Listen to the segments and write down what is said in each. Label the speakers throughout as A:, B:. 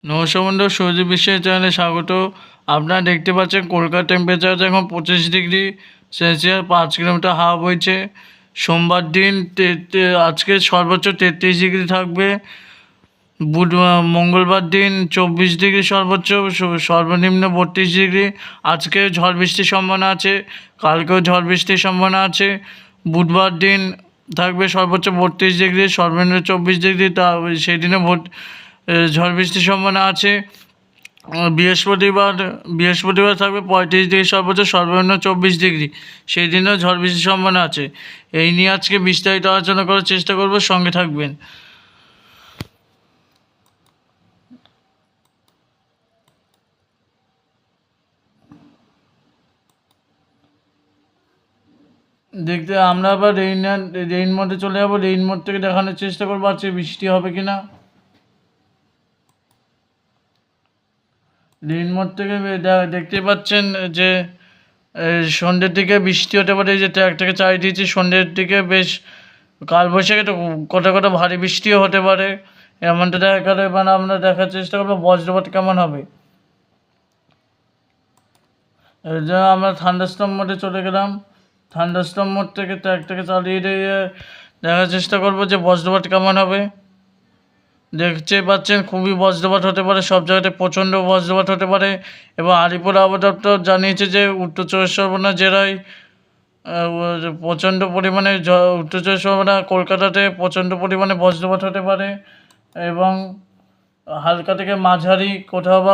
A: নমস্কার বন্ধু, সৌরদীপ বিশ্বের চ্যানেলে স্বাগত। আপনারা দেখতে পাচ্ছেন কলকাতার টেম্পারেচার এখন 25 ডিগ্রি সেলসিয়াস, 5 কিলোমিটার হাওয়া বইছে। সোমবার দিন আজকে সর্বোচ্চ 33 ডিগ্রি থাকবে। মঙ্গলবার দিন 24 ডিগ্রি সর্বোচ্চ, সর্বনিম্ন 32 ডিগ্রি। আজকে ঝড় বৃষ্টির সম্ভাবনা আছে, কালকেও ঝড় বৃষ্টির সম্ভাবনা আছে। বুধবার দিন থাকবে সর্বোচ্চ 32 ডিগ্রি, সর্বনিম্ন 24 ডিগ্রি। সেই দিনে ঝড় বৃষ্টির সম্ভাবনা আছে। বৃহস্পতিবার থাকবে 35 ডিগ্রি সর্বোচ্চ, সর্বনিম্ন 24 ডিগ্রি। সেই দিনেও ঝড় বৃষ্টির সম্ভাবনা আছে। এই নিয়ে আজকে বিস্তারিত আলোচনা করার চেষ্টা করব, সঙ্গে থাকবেন। দেখতে আমরা আবার রেইন মোডে চলে যাবো। রেইন মোড থেকে দেখানোর চেষ্টা করবো আজকে বৃষ্টি হবে কিনা। রেইন মোড থেকে দেখতে পাচ্ছেন যে সন্ধ্যের দিকে বৃষ্টি হতে পারে। এই যে ট্র্যাকটাকে চালিয়ে দিয়েছি, সন্ধ্যের দিকে বেশ কালবৈশাখী তো কোটা ভারী বৃষ্টিও হতে পারে, এমনটা দেখা গেলে। মানে আমরা দেখার চেষ্টা করবো বজ্রপাত কেমন হবে। এই জন্য আমরা থান্ডারস্টর্ম মোডে চলে গেলাম। থান্ডারস্টর্ম মোড থেকে ট্র্যাকটাকে চালিয়ে দিয়ে দেখার চেষ্টা করবো যে বজ্রপাত কেমন হবে। দেখতে পাচ্ছেন খুবই বজ্রপাত হতে পারে, সব জায়গাতে প্রচণ্ড বজ্রপাত হতে পারে। এবং আলিপুর আবহাওয়া দপ্তর জানিয়েছে যে উত্তর চব্বিশ পরগনা জেলায় প্রচণ্ড পরিমাণে উত্তর চব্বিশ পরগনা, কলকাতাতে প্রচণ্ড পরিমাণে বজ্রপাত হতে পারে এবং হালকা থেকে মাঝারি, কোথাও বা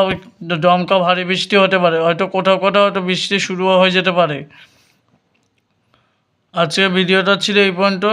A: দমকা ভারী বৃষ্টি হতে পারে। হয়তো কোথাও হয়তো বৃষ্টি শুরুও হয়ে যেতে পারে। আজকের ভিডিওটা ছিল এই পর্যন্ত।